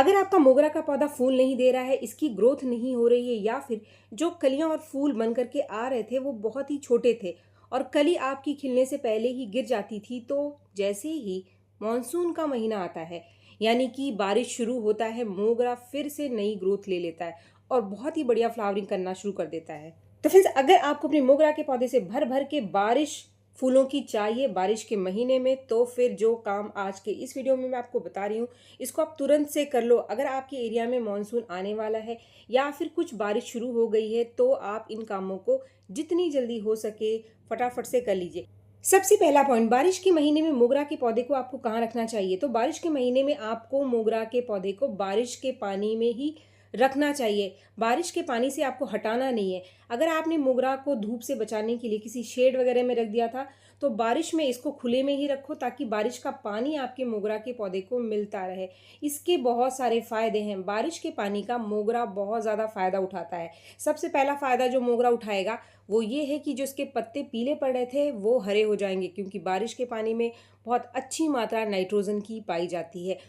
अगर आपका मोगरा का पौधा फूल नहीं दे रहा है, इसकी ग्रोथ नहीं हो रही है, या फिर जो कलियां और फूल बन करके आ रहे थे वो बहुत ही छोटे थे और कली आपकी खिलने से पहले ही गिर जाती थी, तो जैसे ही मॉनसून का महीना आता है यानी कि बारिश शुरू होता है, मोगरा फिर से नई ग्रोथ ले लेता है और बहुत ही बढ़िया फ्लावरिंग करना शुरू कर देता है। तो फ्रेंड्स, अगर आपको अपने मोगरा के पौधे से भर भर के बारिश फूलों की चाहिए बारिश के महीने में, तो फिर जो काम आज के इस वीडियो में मैं आपको बता रही हूँ, इसको आप तुरंत से कर लो। अगर आपके एरिया में मॉनसून आने वाला है या फिर कुछ बारिश शुरू हो गई है, तो आप इन कामों को जितनी जल्दी हो सके फटाफट से कर लीजिए। सबसे पहला पॉइंट, बारिश के महीने में मोगरा के पौधे को आपको कहाँ रखना चाहिए। तो बारिश के महीने में आपको मोगरा के पौधे को बारिश के पानी में ही रखना चाहिए। बारिश के पानी से आपको हटाना नहीं है। अगर आपने मोगरा को धूप से बचाने के लिए किसी शेड वगैरह में रख दिया था, तो बारिश में इसको खुले में ही रखो ताकि बारिश का पानी आपके मोगरा के पौधे को मिलता रहे। इसके बहुत सारे फायदे हैं। बारिश के पानी का मोगरा बहुत ज़्यादा फायदा उठाता है। सबसे पहला फायदा जो मोगरा उठाएगा वो ये है कि जो इसके पत्ते पीले पड़ रहे थे वो हरे हो जाएंगे, क्योंकि बारिश के पानी में बहुत अच्छी मात्रा नाइट्रोजन की पाई जाती है।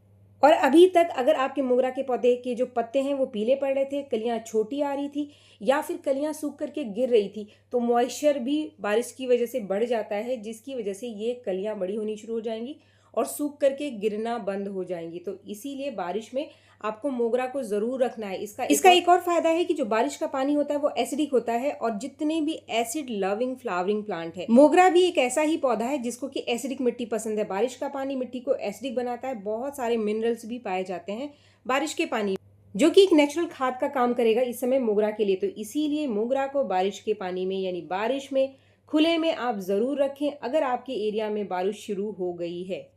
और अभी तक अगर आपके मोगरा के पौधे के जो पत्ते हैं वो पीले पड़ रहे थे, कलियां छोटी आ रही थी या फिर कलियां सूख करके गिर रही थी, तो मॉइस्चर भी बारिश की वजह से बढ़ जाता है, जिसकी वजह से ये कलियां बड़ी होनी शुरू हो जाएंगी और सूख करके गिरना बंद हो जाएंगी। तो इसीलिए बारिश में आपको मोगरा को जरूर रखना है। इसका एक और फायदा है कि जो बारिश का पानी होता है वो एसिडिक होता है, और जितने भी एसिड लविंग फ्लावरिंग प्लांट है, मोगरा भी एक ऐसा ही पौधा है जिसको कि एसिडिक मिट्टी पसंद है। बारिश का पानी मिट्टी को एसिडिक बनाता है। बहुत सारे मिनरल्स भी पाए जाते हैं बारिश के पानी, जो कि एक नेचुरल खाद का काम करेगा इस समय मोगरा के लिए। तो इसीलिए मोगरा को बारिश के पानी में यानी बारिश में खुले में आप जरूर रखें अगर आपके एरिया में बारिश शुरू हो गई है।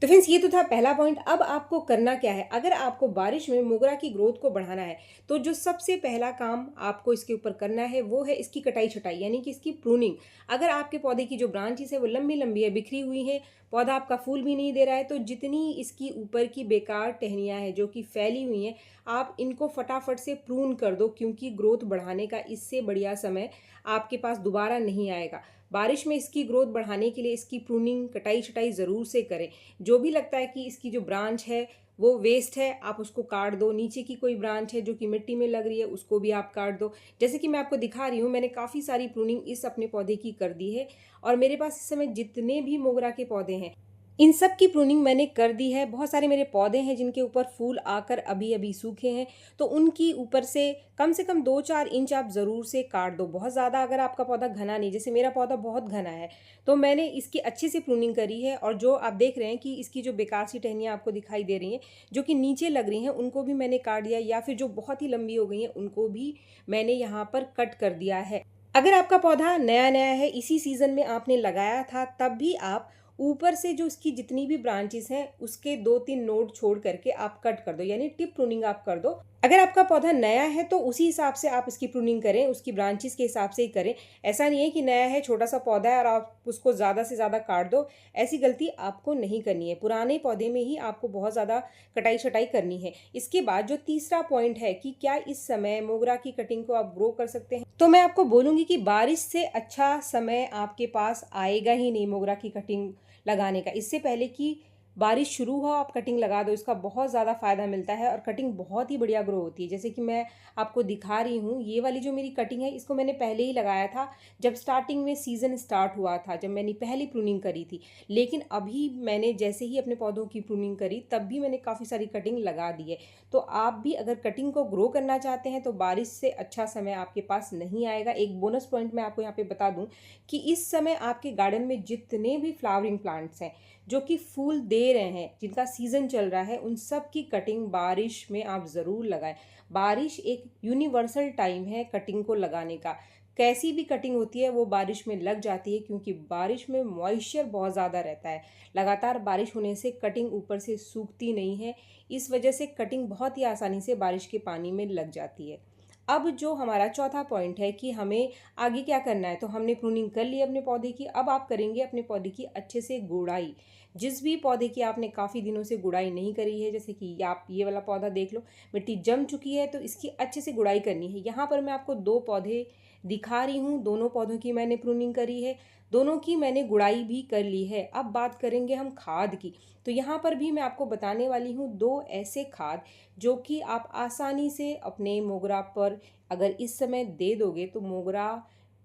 तो फ्रेंड्स, ये तो था पहला पॉइंट। अब आपको करना क्या है, अगर आपको बारिश में मोगरा की ग्रोथ को बढ़ाना है, तो जो सबसे पहला काम आपको इसके ऊपर करना है वो है इसकी कटाई छटाई यानी कि इसकी प्रूनिंग। अगर आपके पौधे की जो ब्रांचेस है वो लंबी लंबी है, बिखरी हुई है, पौधा आपका फूल भी नहीं दे रहा है, तो जितनी इसकी ऊपर की बेकार टहनियाँ हैं जो कि फैली हुई हैं, आप इनको फटाफट से प्रून कर दो, क्योंकि ग्रोथ बढ़ाने का इससे बढ़िया समय आपके पास दोबारा नहीं आएगा। बारिश में इसकी ग्रोथ बढ़ाने के लिए इसकी प्रूनिंग कटाई छटाई ज़रूर से करें। जो भी लगता है कि इसकी जो ब्रांच है वो वेस्ट है, आप उसको काट दो। नीचे की कोई ब्रांच है जो कि मिट्टी में लग रही है, उसको भी आप काट दो। जैसे कि मैं आपको दिखा रही हूँ, मैंने काफ़ी सारी प्रूनिंग इस अपने पौधे की कर दी है, और मेरे पास इस समय जितने भी मोगरा के पौधे हैं इन सब की प्रूनिंग मैंने कर दी है। बहुत सारे मेरे पौधे हैं जिनके ऊपर फूल आकर अभी अभी सूखे हैं, तो उनकी ऊपर से कम 2-4 इंच आप ज़रूर से काट दो। बहुत ज़्यादा अगर आपका पौधा घना नहीं, जैसे मेरा पौधा बहुत घना है, तो मैंने इसकी अच्छे से प्रूनिंग करी है। और जो आप देख रहे हैं कि इसकी जो बेकार सी टहनियाँ आपको दिखाई दे रही हैं जो कि नीचे लग रही हैं, उनको भी मैंने काट दिया, या फिर जो बहुत ही लंबी हो गई हैं उनको भी मैंने यहाँ पर कट कर दिया है। अगर आपका पौधा नया नया है, इसी सीज़न में आपने लगाया था, तब भी आप ऊपर से जो उसकी जितनी भी ब्रांचेस हैं उसके 2-3 नोड छोड़ करके आप कट कर दो, यानी टिप प्रूनिंग आप कर दो। अगर आपका पौधा नया है तो उसी हिसाब से आप इसकी प्रूनिंग करें, उसकी ब्रांचेस के हिसाब से ही करें। ऐसा नहीं है कि नया है, छोटा सा पौधा है और आप उसको ज़्यादा से ज़्यादा काट दो, ऐसी गलती आपको नहीं करनी है। पुराने पौधे में ही आपको बहुत ज़्यादा कटाई छटाई करनी है। इसके बाद जो तीसरा पॉइंट है कि क्या इस समय मोगरा की कटिंग को आप ग्रो कर सकते हैं, तो मैं आपको बोलूँगी कि बारिश से अच्छा समय आपके पास आएगा ही नहीं मोगरा की कटिंग लगाने का। इससे पहले कि बारिश शुरू हो आप कटिंग लगा दो, इसका बहुत ज़्यादा फ़ायदा मिलता है और कटिंग बहुत ही बढ़िया ग्रो होती है। जैसे कि मैं आपको दिखा रही हूँ, ये वाली जो मेरी कटिंग है इसको मैंने पहले ही लगाया था जब स्टार्टिंग में सीज़न स्टार्ट हुआ था, जब मैंने पहली प्रूनिंग करी थी। लेकिन अभी मैंने जैसे ही अपने पौधों की प्रूनिंग करी तब भी मैंने काफ़ी सारी कटिंग लगा दी है। तो आप भी अगर कटिंग को ग्रो करना चाहते हैं तो बारिश से अच्छा समय आपके पास नहीं आएगा। एक बोनस पॉइंट मैं आपको यहाँ पे बता दूँ कि इस समय आपके गार्डन में जितने भी फ्लावरिंग प्लांट्स हैं जो कि फूल दे रहे हैं, जिनका सीज़न चल रहा है, उन सब की कटिंग बारिश में आप ज़रूर लगाएं। बारिश एक यूनिवर्सल टाइम है कटिंग को लगाने का। कैसी भी कटिंग होती है वो बारिश में लग जाती है, क्योंकि बारिश में मॉइस्चर बहुत ज़्यादा रहता है। लगातार बारिश होने से कटिंग ऊपर से सूखती नहीं है, इस वजह से कटिंग बहुत ही आसानी से बारिश के पानी में लग जाती है। अब जो हमारा चौथा पॉइंट है कि हमें आगे क्या करना है, तो हमने प्रूनिंग कर ली अपने पौधे की, अब आप करेंगे अपने पौधे की अच्छे से गुड़ाई। जिस भी पौधे की आपने काफ़ी दिनों से गुड़ाई नहीं करी है, जैसे कि आप ये वाला पौधा देख लो, मिट्टी जम चुकी है, तो इसकी अच्छे से गुड़ाई करनी है। यहाँ पर मैं आपको 2 पौधे दिखा रही हूँ। दोनों पौधों की मैंने प्रूनिंग करी है, दोनों की मैंने गुड़ाई भी कर ली है। अब बात करेंगे हम खाद की। तो यहाँ पर भी मैं आपको बताने वाली हूँ 2 ऐसे खाद जो कि आप आसानी से अपने मोगरा पर अगर इस समय दे दोगे तो मोगरा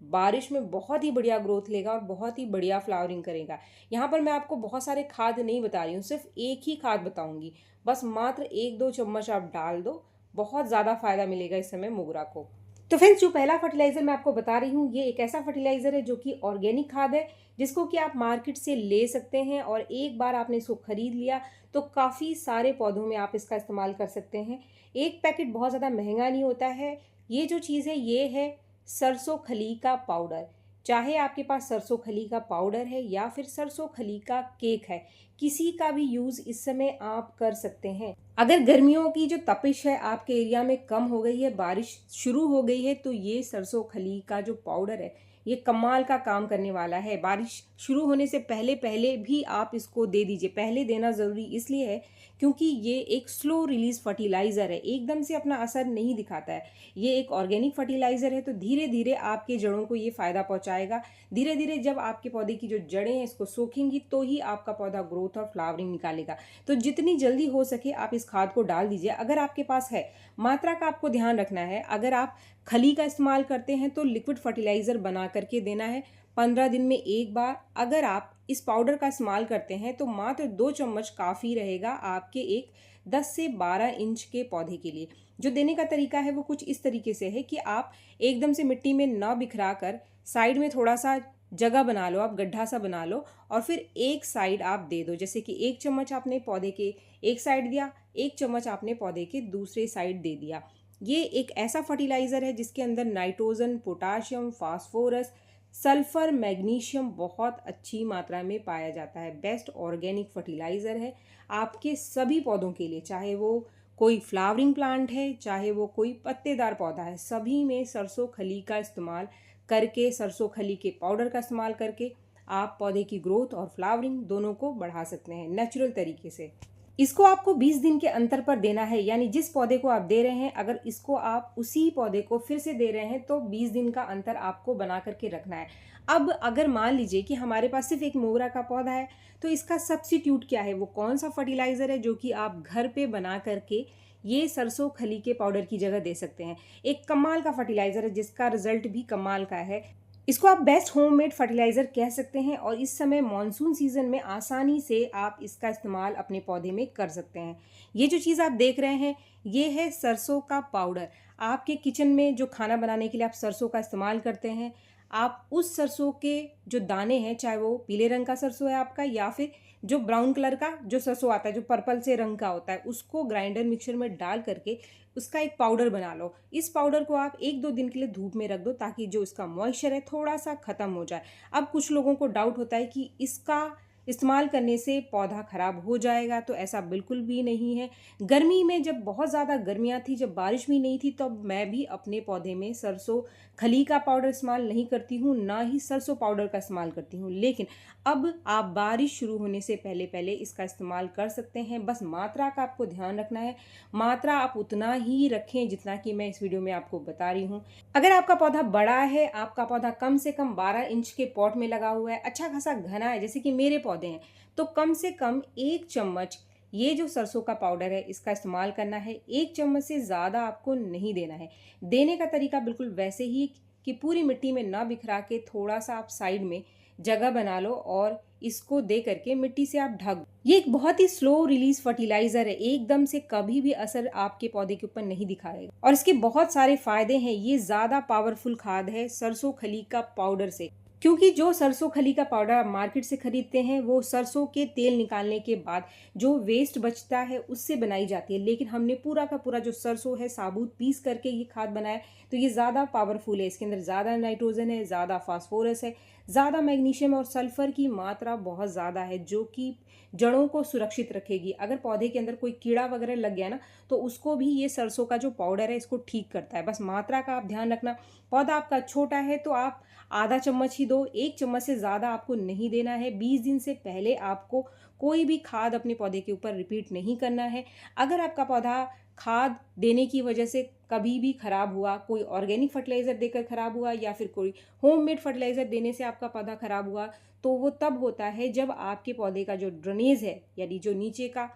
बारिश में बहुत ही बढ़िया ग्रोथ लेगा और बहुत ही बढ़िया फ्लावरिंग करेगा। यहाँ पर मैं आपको बहुत सारे खाद नहीं बता रही हूँ, सिर्फ एक ही खाद बताऊंगी। बस मात्र 1-2 चम्मच आप डाल दो, बहुत ज़्यादा फायदा मिलेगा इस समय मोगरा को। तो फ्रेंड्स, जो पहला फर्टिलाइज़र मैं आपको बता रही हूँ, ये एक ऐसा फर्टिलाइज़र है जो कि ऑर्गेनिक खाद है, जिसको कि आप मार्केट से ले सकते हैं और एक बार आपने इसको खरीद लिया तो काफ़ी सारे पौधों में आप इसका इस्तेमाल कर सकते हैं। एक पैकेट बहुत ज़्यादा महंगा नहीं होता है। ये जो चीज़ है ये है सरसों खली का पाउडर। चाहे आपके पास सरसों खली का पाउडर है या फिर सरसों खली का केक है, किसी का भी यूज़ इस समय आप कर सकते हैं। अगर गर्मियों की जो तपिश है आपके एरिया में कम हो गई है, बारिश शुरू हो गई है, तो ये सरसों खली का जो पाउडर है ये कमाल का काम करने वाला है। बारिश शुरू होने से पहले पहले भी आप इसको दे दीजिए। पहले देना ज़रूरी इसलिए है क्योंकि ये एक स्लो रिलीज फर्टिलाइज़र है, एकदम से अपना असर नहीं दिखाता है। ये एक ऑर्गेनिक फर्टिलाइज़र है, तो धीरे धीरे आपके जड़ों को ये फ़ायदा पहुँचाएगा। धीरे धीरे जब आपके पौधे की जो जड़ें हैं इसको सोखेंगी तो ही आपका पौधा ग्रोथ और फ्लावरिंग निकालेगा। तो जितनी जल्दी हो सके आप इस खाद को डाल दीजिए अगर आपके पास है। मात्रा का आपको ध्यान रखना है। अगर आप खली का इस्तेमाल करते हैं तो लिक्विड फर्टिलाइज़र बना करके देना है 15 दिन में एक बार। अगर आप इस पाउडर का इस्तेमाल करते हैं तो मात्र 2 चम्मच काफ़ी रहेगा आपके एक 10 से 12 इंच के पौधे के लिए। जो देने का तरीका है वो कुछ इस तरीके से है कि आप एकदम से मिट्टी में ना बिखरा कर साइड में थोड़ा सा जगह बना लो, आप गड्ढा सा बना लो और फिर एक साइड आप दे दो। जैसे कि 1 चम्मच आपने पौधे के एक साइड दिया, 1 चम्मच आपने पौधे के दूसरे साइड दे दिया। ये एक ऐसा फर्टिलाइज़र है जिसके अंदर nitrogen, potassium, phosphorus, sulphur, magnesium बहुत अच्छी मात्रा में पाया जाता है। बेस्ट ऑर्गेनिक फर्टिलाइज़र है आपके सभी पौधों के लिए, चाहे वो कोई फ्लावरिंग प्लांट है, चाहे वो कोई पत्तेदार पौधा है। सभी में सरसों खली का इस्तेमाल करके, सरसों खली के पाउडर का इस्तेमाल करके आप पौधे की ग्रोथ और फ्लावरिंग दोनों को बढ़ा सकते हैं नेचुरल तरीके से। इसको आपको 20 दिन के अंतर पर देना है, यानी जिस पौधे को आप दे रहे हैं अगर इसको आप उसी पौधे को फिर से दे रहे हैं तो 20 दिन का अंतर आपको बना करके रखना है। अब अगर मान लीजिए कि हमारे पास सिर्फ एक मोगरा का पौधा है तो इसका सब्स्टिट्यूट क्या है, वो कौन सा फर्टिलाइज़र है जो कि आप घर पे बना करके ये सरसों खली के पाउडर की जगह दे सकते हैं। एक कमाल का फर्टिलाइज़र है जिसका रिजल्ट भी कमाल का है। इसको आप बेस्ट होममेड फर्टिलाइज़र कह सकते हैं और इस समय मॉनसून सीज़न में आसानी से आप इसका इस्तेमाल अपने पौधे में कर सकते हैं। ये जो चीज़ आप देख रहे हैं ये है सरसों का पाउडर। आपके किचन में जो खाना बनाने के लिए आप सरसों का इस्तेमाल करते हैं, आप उस सरसों के जो दाने हैं, चाहे वो पीले रंग का सरसों है आपका या फिर जो ब्राउन कलर का जो सरसों आता है, जो पर्पल से रंग का होता है, उसको ग्राइंडर मिक्सर में डाल करके उसका एक पाउडर बना लो। इस पाउडर को आप 1-2 दिन के लिए धूप में रख दो ताकि जो इसका मॉइस्चर है थोड़ा सा ख़त्म हो जाए। अब कुछ लोगों को डाउट होता है कि इसका इस्तेमाल करने से पौधा ख़राब हो जाएगा, तो ऐसा बिल्कुल भी नहीं है। गर्मी में जब बहुत ज़्यादा गर्मियाँ थी, जब बारिश भी नहीं थी, तब मैं भी अपने पौधे में सरसों खली का पाउडर इस्तेमाल नहीं करती हूँ, ना ही सरसों पाउडर का इस्तेमाल करती हूँ। लेकिन अब आप बारिश शुरू होने से पहले पहले इसका इस्तेमाल कर सकते हैं। बस मात्रा का आपको ध्यान रखना है। मात्रा आप उतना ही रखें जितना कि मैं इस वीडियो में आपको बता रही हूँ। अगर आपका पौधा बड़ा है, आपका पौधा कम से कम 12 इंच के पॉट में लगा हुआ है, अच्छा खासा घना है जैसे कि मेरे पौधे हैं, तो कम से कम 1 चम्मच ये जो सरसों का पाउडर है इसका इस्तेमाल करना है। 1 चम्मच से ज़्यादा आपको नहीं देना है। देने का तरीका बिल्कुल वैसे ही कि पूरी मिट्टी में ना बिखरा के थोड़ा सा आप साइड में जगह बना लो और इसको दे करके मिट्टी से आप ढक। ये एक बहुत ही स्लो रिलीज फर्टिलाइजर है, एकदम से कभी भी असर आपके पौधे के ऊपर नहीं दिखाएगा और इसके बहुत सारे फायदे हैं। ये ज़्यादा पावरफुल खाद है सरसों खली का पाउडर से, क्योंकि जो सरसों खली का पाउडर आप मार्केट से खरीदते हैं वो सरसों के तेल निकालने के बाद जो वेस्ट बचता है उससे बनाई जाती है, लेकिन हमने पूरा का पूरा जो सरसों है साबुत पीस करके ये खाद बनाया, तो ये ज़्यादा पावरफुल है। इसके अंदर ज़्यादा नाइट्रोजन है, ज़्यादा फास्फोरस है, ज़्यादा मैग्नीशियम और सल्फर की मात्रा बहुत ज़्यादा है जो कि जड़ों को सुरक्षित रखेगी। अगर पौधे के अंदर कोई कीड़ा वगैरह लग गया ना तो उसको भी ये सरसों का जो पाउडर है इसको ठीक करता है। बस मात्रा का आप ध्यान रखना। पौधा आपका छोटा है तो आप आधा चम्मच ही दो, 1 चम्मच से ज़्यादा आपको नहीं देना है। 20 दिन से पहले आपको कोई भी खाद अपने पौधे के ऊपर रिपीट नहीं करना है। अगर आपका पौधा खाद देने की वजह से कभी भी खराब हुआ, कोई ऑर्गेनिक फर्टिलाइज़र देकर खराब हुआ या फिर कोई होममेड फर्टिलाइज़र देने से आपका पौधा खराब हुआ, तो वो तब होता है जब आपके पौधे का जो ड्रेनेज है, यानी जो नीचे का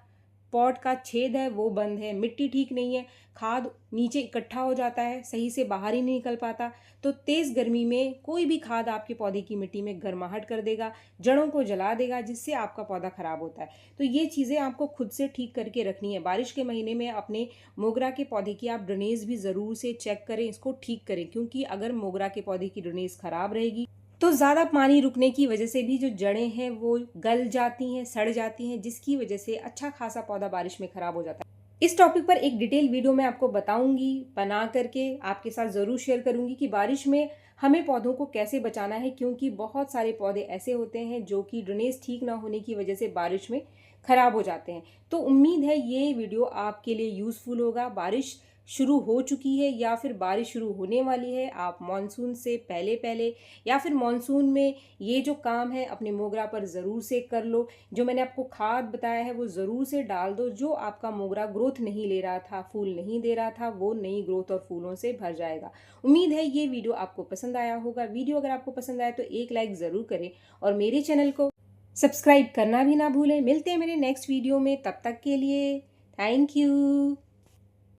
पॉट का छेद है वो बंद है, मिट्टी ठीक नहीं है, खाद नीचे इकट्ठा हो जाता है, सही से बाहर ही नहीं निकल पाता। तो तेज़ गर्मी में कोई भी खाद आपके पौधे की मिट्टी में गर्माहट कर देगा, जड़ों को जला देगा, जिससे आपका पौधा खराब होता है। तो ये चीज़ें आपको खुद से ठीक करके रखनी है। बारिश के महीने में अपने मोगरा के पौधे की आप ड्रेनेज भी ज़रूर से चेक करें, इसको ठीक करें, क्योंकि अगर मोगरा के पौधे की ड्रेनेज खराब रहेगी तो ज़्यादा पानी रुकने की वजह से भी जो जड़ें हैं वो गल जाती हैं, सड़ जाती हैं, जिसकी वजह से अच्छा खासा पौधा बारिश में ख़राब हो जाता है। इस टॉपिक पर एक डिटेल वीडियो मैं आपको बताऊंगी, बना करके आपके साथ ज़रूर शेयर करूंगी कि बारिश में हमें पौधों को कैसे बचाना है, क्योंकि बहुत सारे पौधे ऐसे होते हैं जो कि ड्रेनेज ठीक ना होने की वजह से बारिश में ख़राब हो जाते हैं। तो उम्मीद है ये वीडियो आपके लिए यूज़फुल होगा। बारिश शुरू हो चुकी है या फिर बारिश शुरू होने वाली है, आप मॉनसून से पहले पहले या फिर मॉनसून में ये जो काम है अपने मोगरा पर ज़रूर से कर लो। जो मैंने आपको खाद बताया है वो ज़रूर से डाल दो। जो आपका मोगरा ग्रोथ नहीं ले रहा था, फूल नहीं दे रहा था, वो नई ग्रोथ और फूलों से भर जाएगा। उम्मीद है ये वीडियो आपको पसंद आया होगा। वीडियो अगर आपको पसंद आया तो एक लाइक ज़रूर करें और मेरे चैनल को सब्सक्राइब करना भी ना भूलें। मिलते हैं मेरे नेक्स्ट वीडियो में, तब तक के लिए थैंक यू।